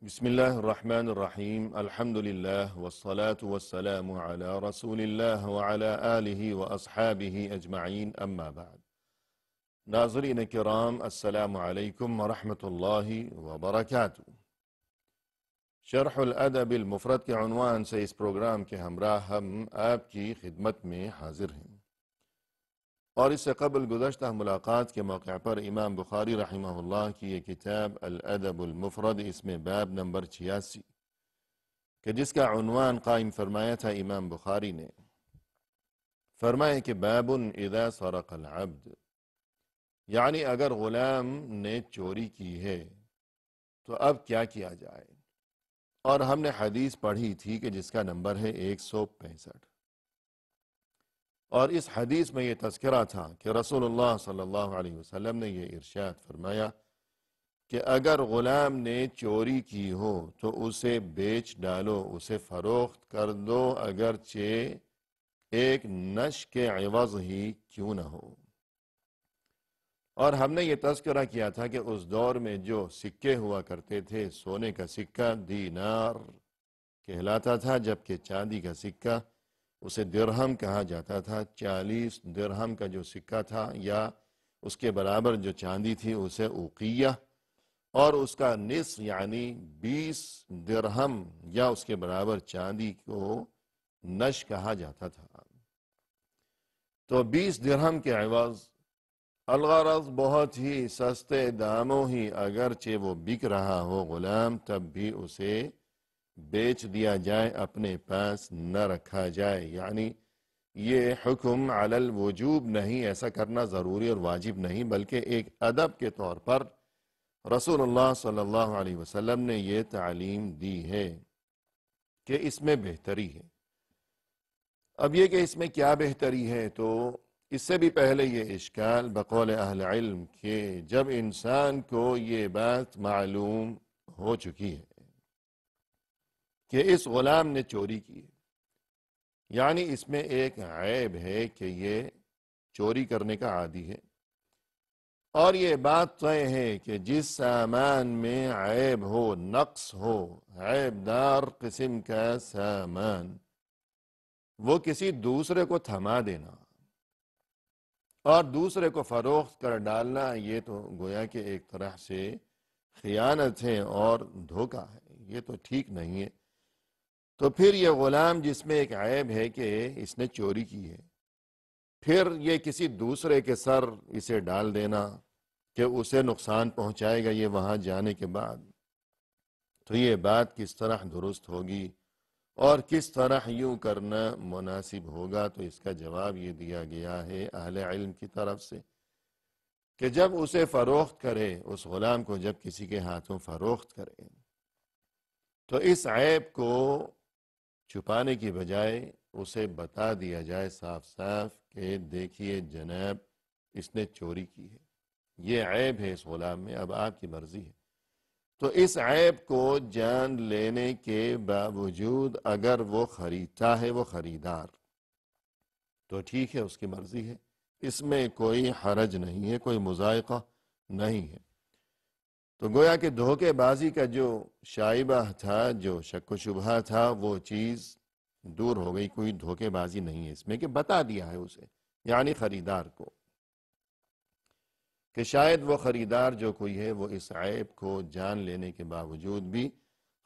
بسم الله الرحمن الرحيم الحمد لله والصلاة والسلام على رسول الله وعلى آله وأصحابه أجمعين أما بعد ناظرین کرام السلام علیکم ورحمۃ اللہ وبرکاتہ۔ شرح الادب المفرد کے عنوان سے اس پروگرام کے ہمراہ ہم آپ کی خدمت میں حاضر ہیں، اور اس سے قبل گزشتہ ملاقات کے موقع پر امام بخاری رحمہ اللہ کی یہ کتاب الادب المفرد، اس میں باب نمبر 86 کہ جس کا عنوان قائم فرمایا تھا امام بخاری نے، فرمایا کہ باب اذا سرق العبد، یعنی اگر غلام نے چوری کی ہے تو اب کیا کیا جائے۔ اور ہم نے حدیث پڑھی تھی کہ جس کا نمبر ہے 165، اور اس حدیث میں یہ تذکرہ تھا کہ رسول اللہ صلی اللہ علیہ وسلم نے یہ ارشاد فرمایا کہ اگر غلام نے چوری کی ہو تو اسے بیچ ڈالو، اسے فروخت کر دو، اگرچہ ایک نش کے عوض ہی کیوں نہ ہو۔ اور ہم نے یہ تذکرہ کیا تھا کہ اس دور میں جو سکے ہوا کرتے تھے، سونے کا سکہ دینار کہلاتا تھا، جبکہ چاندی کا سکہ اسے درہم کہا جاتا تھا۔ 40 درہم کا جو سکہ تھا یا اس کے برابر جو چاندی تھی اسے اوقیہ، اور اس کا نصف یعنی 20 درہم یا اس کے برابر چاندی کو نش کہا جاتا تھا۔ تو 20 درہم کے عوض الغرض بہت ہی سستے داموں ہی اگرچہ وہ بک رہا ہو غلام، تب بھی اسے بیچ دیا جائے، اپنے پاس نہ رکھا جائے۔ یعنی یہ حکم علی الوجوب نہیں، ایسا کرنا ضروری اور واجب نہیں، بلکہ ایک ادب کے طور پر رسول اللہ صلی اللہ علیہ وسلم نے یہ تعلیم دی ہے کہ اس میں بہتری ہے۔ اب یہ کہ اس میں کیا بہتری ہے، تو اس سے بھی پہلے یہ اشکال بقول اہل علم کہ جب انسان کو یہ بات معلوم ہو چکی ہے کہ اس غلام نے چوری کی ہے، یعنی اس میں ایک عیب ہے کہ یہ چوری کرنے کا عادی ہے، اور یہ بات طے ہے کہ جس سامان میں عیب ہو، نقص ہو، عیب دار قسم کا سامان، وہ کسی دوسرے کو تھما دینا اور دوسرے کو فروخت کر ڈالنا، یہ تو گویا کہ ایک طرح سے خیانت ہے اور دھوکہ ہے، یہ تو ٹھیک نہیں ہے۔ تو پھر یہ غلام جس میں ایک عیب ہے کہ اس نے چوری کی ہے، پھر یہ کسی دوسرے کے سر اسے ڈال دینا کہ اسے نقصان پہنچائے گا یہ وہاں جانے کے بعد، تو یہ بات کس طرح درست ہوگی اور کس طرح یوں کرنا مناسب ہوگا؟ تو اس کا جواب یہ دیا گیا ہے اہل علم کی طرف سے کہ جب اسے فروخت کرے، اس غلام کو جب کسی کے ہاتھوں فروخت کرے، تو اس عیب کو چھپانے کی بجائے اسے بتا دیا جائے صاف صاف کہ دیکھیے جناب، اس نے چوری کی ہے، یہ عیب ہے اس غلام میں، اب آپ کی مرضی ہے۔ تو اس عیب کو جان لینے کے باوجود اگر وہ خریدتا ہے، وہ خریدار، تو ٹھیک ہے، اس کی مرضی ہے، اس میں کوئی حرج نہیں ہے، کوئی مضائقہ نہیں ہے۔ تو گویا کہ دھوکے بازی کا جو شائبہ تھا، جو شک و شبہ تھا، وہ چیز دور ہو گئی، کوئی دھوکے بازی نہیں ہے اس میں، کہ بتا دیا ہے اسے، یعنی خریدار کو، کہ شاید وہ خریدار جو کوئی ہے وہ اس عیب کو جان لینے کے باوجود بھی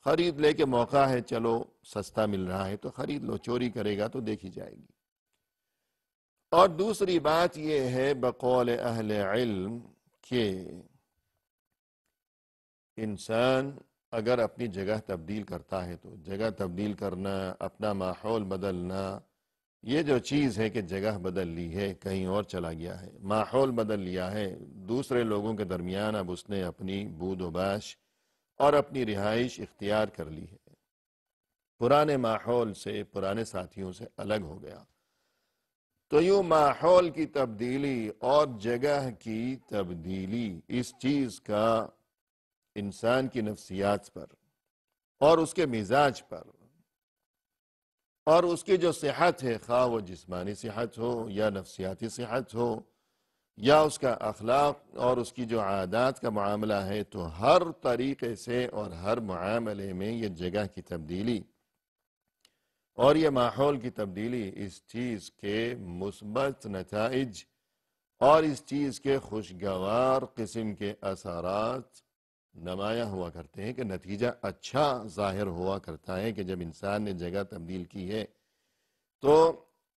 خرید لے، کے موقع ہے، چلو سستا مل رہا ہے تو خرید لو، چوری کرے گا تو دیکھی جائے گی۔ اور دوسری بات یہ ہے بقول اہل علم کہ انسان اگر اپنی جگہ تبدیل کرتا ہے تو جگہ تبدیل کرنا، اپنا ماحول بدلنا، یہ جو چیز ہے کہ جگہ بدل لی ہے، کہیں اور چلا گیا ہے، ماحول بدل لیا ہے، دوسرے لوگوں کے درمیان اب اس نے اپنی بود و باش اور اپنی رہائش اختیار کر لی ہے، پرانے ماحول سے، پرانے ساتھیوں سے الگ ہو گیا، تو یوں ماحول کی تبدیلی اور جگہ کی تبدیلی، اس چیز کا انسان کی نفسیات پر اور اس کے مزاج پر اور اس کی جو صحت ہے، خواہ وہ جسمانی صحت ہو یا نفسیاتی صحت ہو یا اس کا اخلاق اور اس کی جو عادات کا معاملہ ہے، تو ہر طریقے سے اور ہر معاملے میں یہ جگہ کی تبدیلی اور یہ ماحول کی تبدیلی اس چیز کے مثبت نتائج اور اس چیز کے خوشگوار قسم کے اثرات نمایاں ہوا کرتے ہیں، کہ نتیجہ اچھا ظاہر ہوا کرتا ہے کہ جب انسان نے جگہ تبدیل کی ہے تو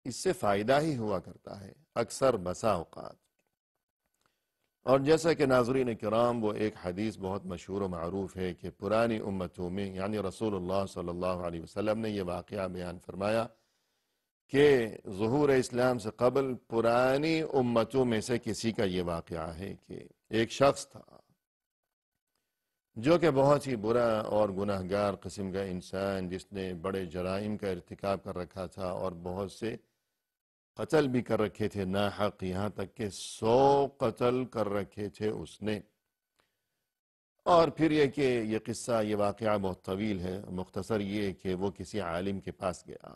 اس سے فائدہ ہی ہوا کرتا ہے اکثر بسا اوقات۔ اور جیسا کہ ناظرین کرام، وہ ایک حدیث بہت مشہور و معروف ہے کہ پرانی امتوں میں، یعنی رسول اللہ صلی اللہ علیہ وسلم نے یہ واقعہ بیان فرمایا کہ ظہور اسلام سے قبل پرانی امتوں میں سے کسی کا یہ واقعہ ہے کہ ایک شخص تھا جو کہ بہت ہی برا اور گناہگار قسم کا انسان، جس نے بڑے جرائم کا ارتکاب کر رکھا تھا اور بہت سے قتل بھی کر رکھے تھے ناحق، یہاں تک کہ 100 قتل کر رکھے تھے اس نے۔ اور پھر یہ کہ یہ قصہ، یہ واقعہ بہت طویل ہے، مختصر یہ کہ وہ کسی عالم کے پاس گیا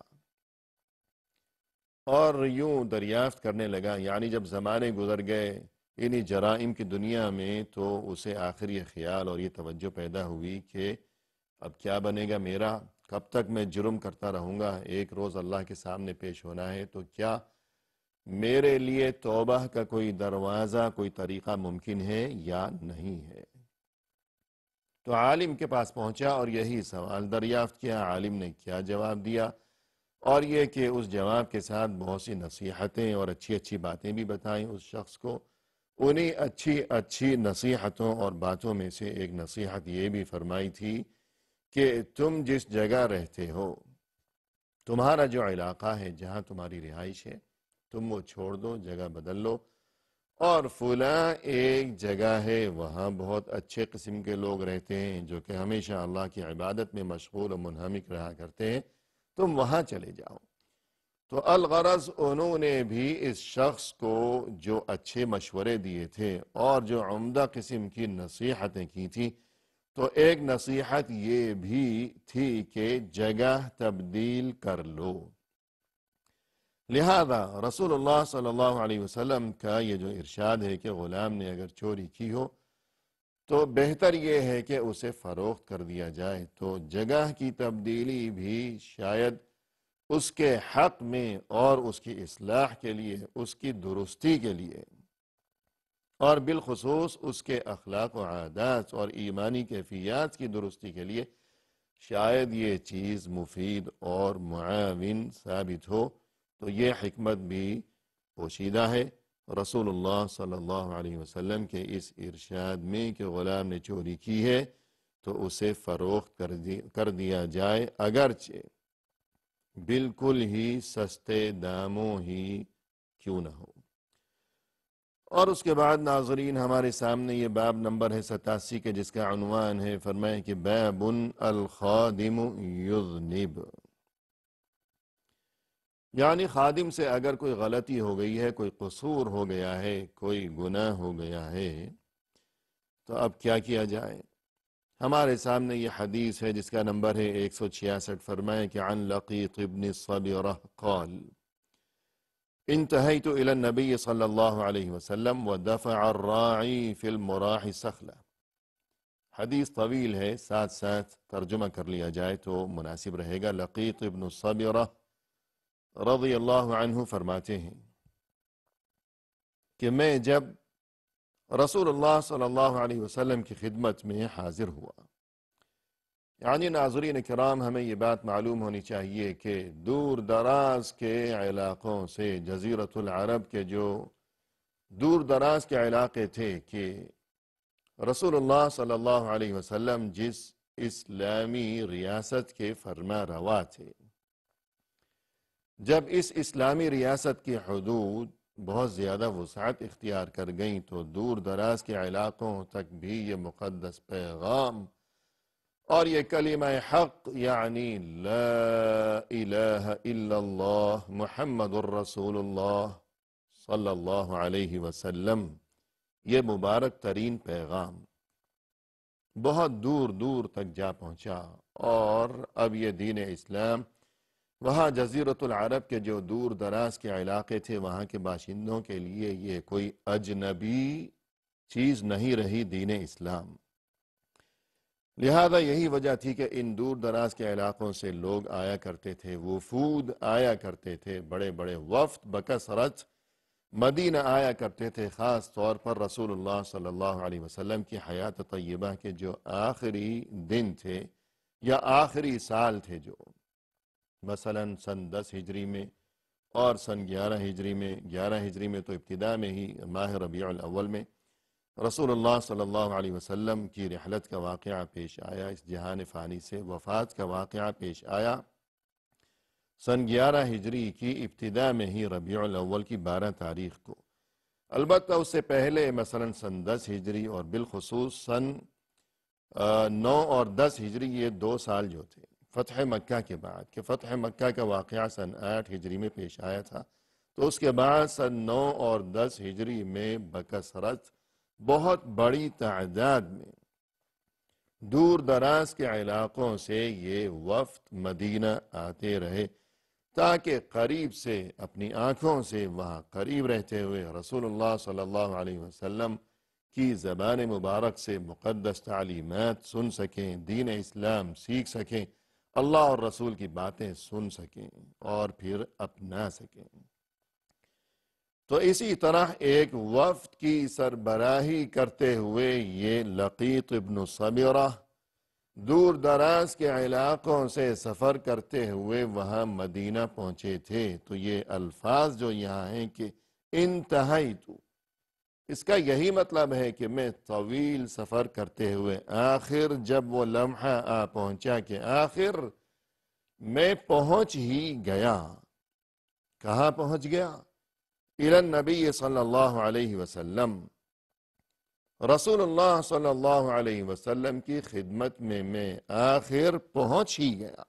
اور یوں دریافت کرنے لگا، یعنی جب زمانے گزر گئے انہی جرائم کی دنیا میں، تو اسے آخر یہ خیال اور یہ توجہ پیدا ہوئی کہ اب کیا بنے گا میرا، کب تک میں جرم کرتا رہوں گا، ایک روز اللہ کے سامنے پیش ہونا ہے، تو کیا میرے لیے توبہ کا کوئی دروازہ، کوئی طریقہ ممکن ہے یا نہیں ہے۔ تو عالم کے پاس پہنچا اور یہی سوال دریافت کیا۔ عالم نے کیا جواب دیا، اور یہ کہ اس جواب کے ساتھ بہت سی نصیحتیں اور اچھی اچھی باتیں بھی بتائیں اس شخص کو۔ انہی اچھی اچھی نصیحتوں اور باتوں میں سے ایک نصیحت یہ بھی فرمائی تھی کہ تم جس جگہ رہتے ہو، تمہارا جو علاقہ ہے، جہاں تمہاری رہائش ہے، تم وہ چھوڑ دو، جگہ بدل لو، اور فلاں ایک جگہ ہے، وہاں بہت اچھے قسم کے لوگ رہتے ہیں جو کہ ہمیشہ اللہ کی عبادت میں مشغول و منہمک رہا کرتے ہیں، تم وہاں چلے جاؤ۔ تو الغرض انہوں نے بھی اس شخص کو جو اچھے مشورے دیے تھے اور جو عمدہ قسم کی نصیحتیں کی تھیں، تو ایک نصیحت یہ بھی تھی کہ جگہ تبدیل کر لو۔ لہذا رسول اللہ صلی اللہ علیہ وسلم کا یہ جو ارشاد ہے کہ غلام نے اگر چوری کی ہو تو بہتر یہ ہے کہ اسے فروخت کر دیا جائے، تو جگہ کی تبدیلی بھی شاید اس کے حق میں اور اس کی اصلاح کے لیے، اس کی درستی کے لیے، اور بالخصوص اس کے اخلاق و عادات اور ایمانی کیفیات کی درستی کے لیے شاید یہ چیز مفید اور معاون ثابت ہو۔ تو یہ حکمت بھی پوشیدہ ہے رسول اللہ صلی اللہ علیہ وسلم کے اس ارشاد میں کہ غلام نے چوری کی ہے تو اسے فروخت کر دیا جائے، اگرچہ بالکل ہی سستے داموں ہی کیوں نہ ہو۔ اور اس کے بعد ناظرین ہمارے سامنے یہ باب نمبر ہے 87 کے، جس کا عنوان ہے، فرمائے کہ باب الخادم یذنب، یعنی خادم سے اگر کوئی غلطی ہو گئی ہے، کوئی قصور ہو گیا ہے، کوئی گناہ ہو گیا ہے، تو اب کیا کیا جائے۔ ہمارے سامنے یہ حدیث ہے جس کا نمبر ہے 166، فرمائے کہ عن لقیط ابن صبرہ قال انتہیت الى النبی صلی اللہ علیہ وسلم ودفع الراعی فی المراح سخلہ۔ حدیث طویل ہے، ساتھ ساتھ ترجمہ کر لیا جائے تو مناسب رہے گا۔ لقیط ابن صبرہ رضی اللہ عنہ فرماتے ہیں کہ میں جب رسول اللہ صلی اللہ علیہ وسلم کی خدمت میں حاضر ہوا، یعنی ناظرین کرام ہمیں یہ بات معلوم ہونی چاہیے کہ دور دراز کے علاقوں سے، جزیرۃ العرب کے جو دور دراز کے علاقے تھے، کہ رسول اللہ صلی اللہ علیہ وسلم جس اسلامی ریاست کے فرما روا تھے، جب اس اسلامی ریاست کی حدود بہت زیادہ وسعت اختیار کر گئیں تو دور دراز کے علاقوں تک بھی یہ مقدس پیغام اور یہ کلمہ حق، یعنی لا الہ الا اللہ محمد الرسول اللہ صلی اللہ علیہ وسلم، یہ مبارک ترین پیغام بہت دور دور تک جا پہنچا، اور اب یہ دین اسلام وہاں جزیرۃ العرب کے جو دور دراز کے علاقے تھے وہاں کے باشندوں کے لیے یہ کوئی اجنبی چیز نہیں رہی دین اسلام. لہذا یہی وجہ تھی کہ ان دور دراز کے علاقوں سے لوگ آیا کرتے تھے، وفود آیا کرتے تھے، بڑے بڑے وفد بکثرت مدینہ آیا کرتے تھے، خاص طور پر رسول اللہ صلی اللہ علیہ وسلم کی حیات طیبہ کے جو آخری دن تھے یا آخری سال تھے، جو مثلا سن 10 ہجری میں اور سن 11 ہجری میں تو ابتدا میں ہی ماہ ربیع الاول میں رسول اللہ صلی اللہ علیہ وسلم کی رحلت کا واقعہ پیش آیا، اس جہان فانی سے وفات کا واقعہ پیش آیا سن 11 ہجری کی ابتدا میں ہی ربیع الاول کی 12 تاریخ کو. البتہ اس سے پہلے مثلا سن 10 ہجری اور بالخصوص سن 9 اور 10 ہجری، یہ 2 سال جو تھے فتح مکہ کے بعد، کہ فتح مکہ کا واقعہ سن 8 ہجری میں پیش آیا تھا، تو اس کے بعد سن 9 اور 10 ہجری میں بکثرت بہت بڑی تعداد میں دور دراز کے علاقوں سے یہ وفد مدینہ آتے رہے، تاکہ قریب سے اپنی آنکھوں سے وہاں قریب رہتے ہوئے رسول اللہ صلی اللہ علیہ وسلم کی زبان مبارک سے مقدس تعلیمات سن سکیں، دین اسلام سیکھ سکیں، اللہ اور رسول کی باتیں سن سکیں اور پھر اپنا سکیں. تو اسی طرح ایک وفد کی سربراہی کرتے ہوئے یہ لقیط ابن صبرہ دور دراز کے علاقوں سے سفر کرتے ہوئے وہاں مدینہ پہنچے تھے. تو یہ الفاظ جو یہاں ہیں کہ انتہیت، اس کا یہی مطلب ہے کہ میں طویل سفر کرتے ہوئے آخر جب وہ لمحہ آ پہنچا کہ آخر میں پہنچ ہی گیا. کہاں پہنچ گیا؟ الی النبی صلی اللہ علیہ وسلم، رسول اللہ صلی اللہ علیہ وسلم کی خدمت میں آخر پہنچ ہی گیا.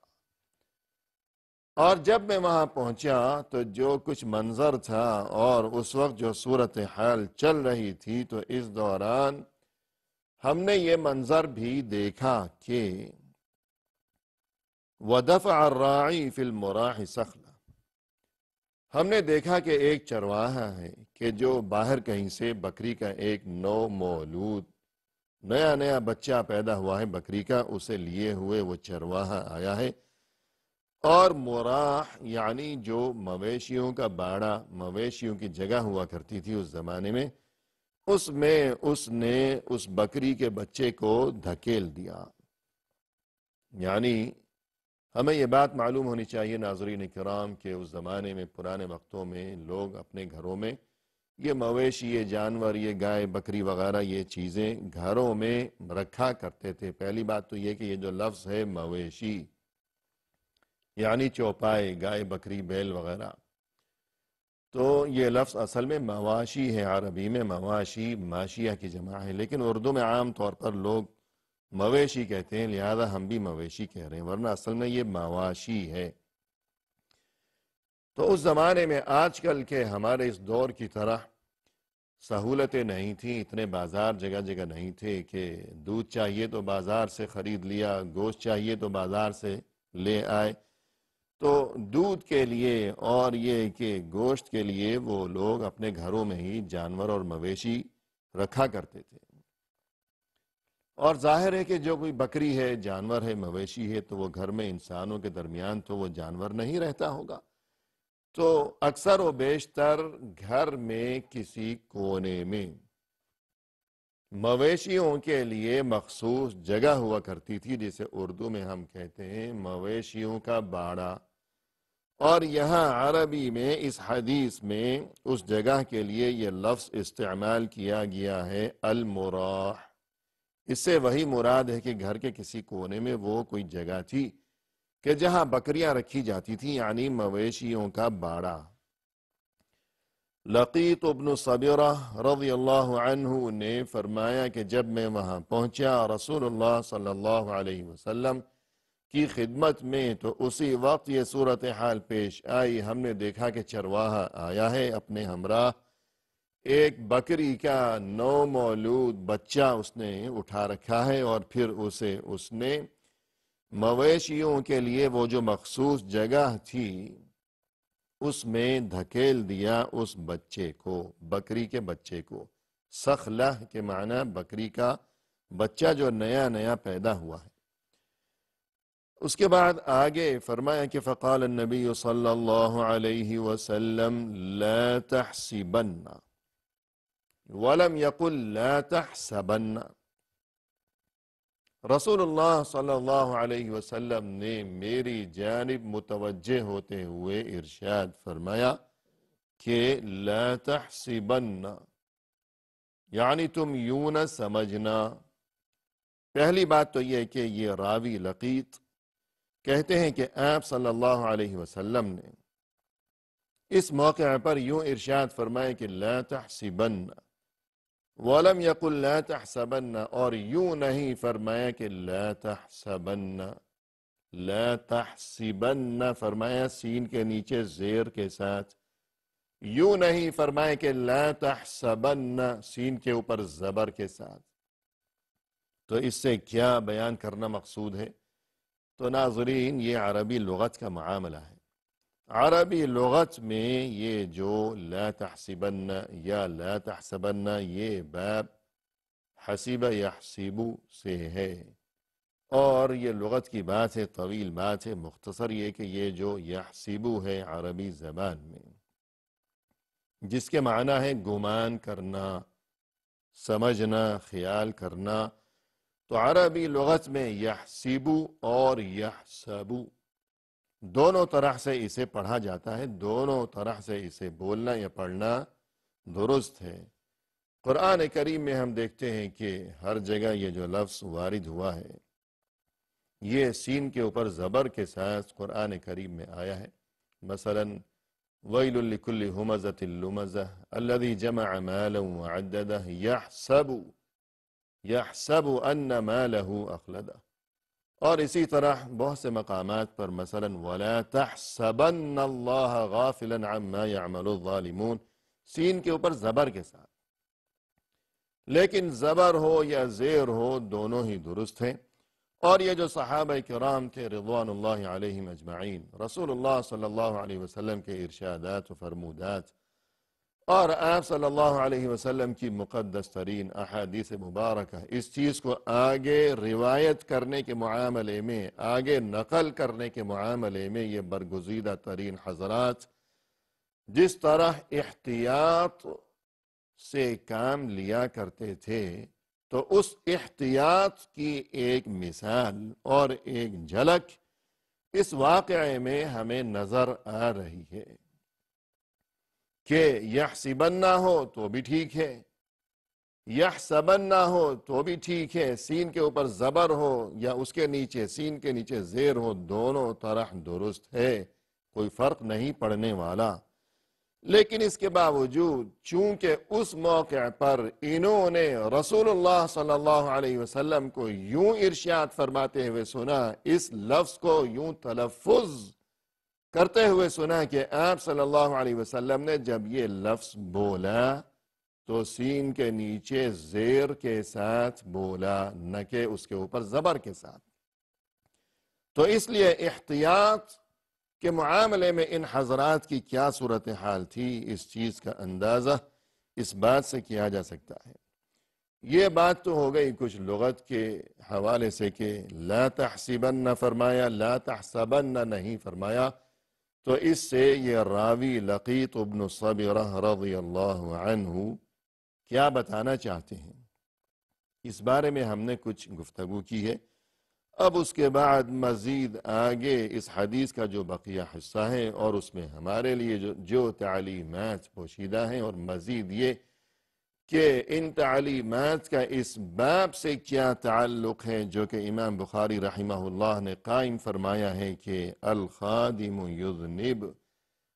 اور جب میں وہاں پہنچا تو جو کچھ منظر تھا اور اس وقت جو صورتحال چل رہی تھی، تو اس دوران ہم نے یہ منظر بھی دیکھا کہ وَدَفَعَ الرَّاعِي فِي الْمُرَاحِ سَخْلًا، ہم نے دیکھا کہ ایک چرواہا ہے کہ جو باہر کہیں سے بکری کا ایک نو مولود نیا بچہ پیدا ہوا ہے بکری کا، اسے لیے ہوئے وہ چرواہا آیا ہے. اور مراح یعنی جو مویشیوں کا باڑا، مویشیوں کی جگہ ہوا کرتی تھی اس زمانے میں، اس میں اس نے اس بکری کے بچے کو دھکیل دیا. یعنی ہمیں یہ بات معلوم ہونی چاہیے ناظرین کرام کہ اس زمانے میں، پرانے وقتوں میں، لوگ اپنے گھروں میں یہ مویشی، یہ جانور، یہ گائے بکری وغیرہ یہ چیزیں گھروں میں رکھا کرتے تھے. پہلی بات تو یہ کہ یہ جو لفظ ہے مویشی یعنی چوپائے، گائے بکری بیل وغیرہ، تو یہ لفظ اصل میں مواشی ہے. عربی میں مواشی ماشیہ کی جمع ہے، لیکن اردو میں عام طور پر لوگ مویشی کہتے ہیں، لہذا ہم بھی مویشی کہہ رہے ہیں، ورنہ اصل میں یہ مواشی ہے. تو اس زمانے میں آج کل کے ہمارے اس دور کی طرح سہولتیں نہیں تھیں، اتنے بازار جگہ جگہ نہیں تھے کہ دودھ چاہیے تو بازار سے خرید لیا، گوشت چاہیے تو بازار سے لے آئے. تو دودھ کے لیے اور یہ کہ گوشت کے لیے وہ لوگ اپنے گھروں میں ہی جانور اور مویشی رکھا کرتے تھے. اور ظاہر ہے کہ جو کوئی بکری ہے، جانور ہے، مویشی ہے، تو وہ گھر میں انسانوں کے درمیان تو وہ جانور نہیں رہتا ہوگا. تو اکثر و بیشتر گھر میں کسی کونے میں مویشیوں کے لیے مخصوص جگہ ہوا کرتی تھی، جسے اردو میں ہم کہتے ہیں مویشیوں کا باڑا. اور یہاں عربی میں اس حدیث میں اس جگہ کے لیے یہ لفظ استعمال کیا گیا ہے المراح. اس سے وہی مراد ہے کہ گھر کے کسی کونے میں وہ کوئی جگہ تھی کہ جہاں بکریاں رکھی جاتی تھیں، یعنی مویشیوں کا باڑا. لقیط ابن صبرہ رضی اللہ عنہ نے فرمایا کہ جب میں وہاں پہنچا رسول اللہ صلی اللہ علیہ وسلم کی خدمت میں، تو اسی وقت یہ صورتحال پیش آئی. ہم نے دیکھا کہ چرواہا آیا ہے، اپنے ہمراہ ایک بکری کا نو مولود بچہ اس نے اٹھا رکھا ہے، اور پھر اسے اس نے مویشیوں کے لیے وہ جو مخصوص جگہ تھی اس میں دھکیل دیا اس بچے کو، بکری کے بچے کو۔ سخلہ کے معنی بکری کا بچہ جو نیا نیا پیدا ہوا ہے۔ اس کے بعد آگے فرمایا کہ فقال النبی صلی اللہ علیہ وسلم لا تحسبن ولم يقل لا تحسبن۔ رسول اللہ صلی اللہ علیہ وسلم نے میری جانب متوجہ ہوتے ہوئے ارشاد فرمایا کہ لا تحسبن، یعنی تم یوں نہ سمجھنا۔ پہلی بات تو یہ کہ یہ راوی لقیط کہتے ہیں کہ آپ صلی اللہ علیہ وسلم نے اس موقع پر یوں ارشاد فرمایا کہ لا تحسبن، وَلَمْ يَقُلْ لَا تَحْسَبَنَّ، اور یوں نہیں فرمایا کہ لا تحسبن، لا تحسبن فرمایا سین کے نیچے زیر کے ساتھ۔ یوں نہیں فرمایا کہ لا تحسبن سین کے اوپر زبر کے ساتھ۔ تو اس سے کیا بیان کرنا مقصود ہے؟ تو ناظرین، یہ عربی لغت کا معاملہ ہے۔ عربی لغت میں یہ جو لا تحسبن یا لا تحسبن، یہ باب حسب یحسب سے ہے، اور یہ لغت کی بات ہے، طویل بات ہے۔ مختصر یہ کہ یہ جو یحسب ہے عربی زبان میں، جس کے معنی ہے گمان کرنا، سمجھنا، خیال کرنا، تو عربی لغت میں یحسب اور یحسب دونوں طرح سے اسے پڑھا جاتا ہے، دونوں طرح سے اسے بولنا یا پڑھنا درست ہے۔ قرآن کریم میں ہم دیکھتے ہیں کہ ہر جگہ یہ جو لفظ وارد ہوا ہے یہ سین کے اوپر زبر کے ساتھ قرآن کریم میں آیا ہے۔ مثلا وَيْلٌ لِكُلِّ هُمَزَةٍ لُمَزَةٍ الَّذِي جَمَعَ مَالًا وَعَدَّدَهُ يَحْسَبُ أَنَّ مَالَهُ أَخْلَدَهُ، اور اسی طرح بہت سے مقامات پر مثلا وَلَا تَحْسَبَنَّ اللَّهَ غَافِلًا عَمَّا يَعْمَلُ الظَّالِمُونَ سین کے اوپر زبر کے ساتھ، لیکن زبر ہو یا زیر ہو دونوں ہی درست ہیں۔ اور یہ جو صحابہ کرام تھے رضوان اللہ علیہم اجمعین، رسول اللہ صلی اللہ علیہ وسلم کے ارشادات و فرمودات اور آپ صلی اللہ علیہ وسلم کی مقدس ترین احادیث مبارکہ، اس چیز کو آگے روایت کرنے کے معاملے میں، آگے نقل کرنے کے معاملے میں یہ برگزیدہ ترین حضرات جس طرح احتیاط سے کام لیا کرتے تھے، تو اس احتیاط کی ایک مثال اور ایک جھلک اس واقعے میں ہمیں نظر آ رہی ہے کہ یحسبن نہ ہو تو بھی ٹھیک ہے، یحسبن نہ ہو تو بھی ٹھیک ہے، سین کے اوپر زبر ہو یا اس کے نیچے سین کے نیچے زیر ہو، دونوں طرح درست ہے، کوئی فرق نہیں پڑنے والا۔ لیکن اس کے باوجود چونکہ اس موقع پر انہوں نے رسول اللہ صلی اللہ علیہ وسلم کو یوں ارشاد فرماتے ہوئے سنا، اس لفظ کو یوں تلفظ کرتے ہوئے سنا کہ آپ صلی اللہ علیہ وسلم نے جب یہ لفظ بولا تو سین کے نیچے زیر کے ساتھ بولا، نہ کہ اس کے اوپر زبر کے ساتھ۔ تو اس لیے احتیاط کے معاملے میں ان حضرات کی کیا صورتحال تھی، اس چیز کا اندازہ اس بات سے کیا جا سکتا ہے۔ یہ بات تو ہو گئی کچھ لغت کے حوالے سے کہ لا تحسبن فرمایا، لا تحسبن نہیں فرمایا، تو اس سے یہ راوی لقیط ابن صبرہ رضی اللہ عنہ کیا بتانا چاہتے ہیں، اس بارے میں ہم نے کچھ گفتگو کی ہے۔ اب اس کے بعد مزید آگے اس حدیث کا جو بقیہ حصہ ہے اور اس میں ہمارے لیے جو تعلیمات پوشیدہ ہیں، اور مزید یہ کہ ان تعلیمات کا اس باب سے کیا تعلق ہے جو کہ امام بخاری رحمہ اللہ نے قائم فرمایا ہے کہ الخادم یذنب،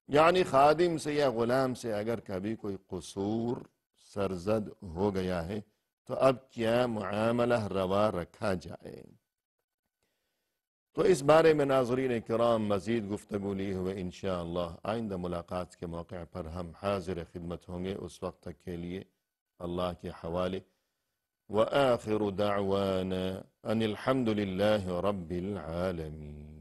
یعنی خادم سے یا غلام سے اگر کبھی کوئی قصور سرزد ہو گیا ہے تو اب کیا معاملہ روا رکھا جائے۔ تو اس بارے میں ناظرین کرام مزید گفتگو لیے ہوئے انشاءاللہ آئندہ ملاقات کے موقع پر ہم حاضر خدمت ہوں گے۔ اس وقت تک کے لیے اللہ کے حوالے، وآخر دعوانا أن الحمد لله رب العالمين.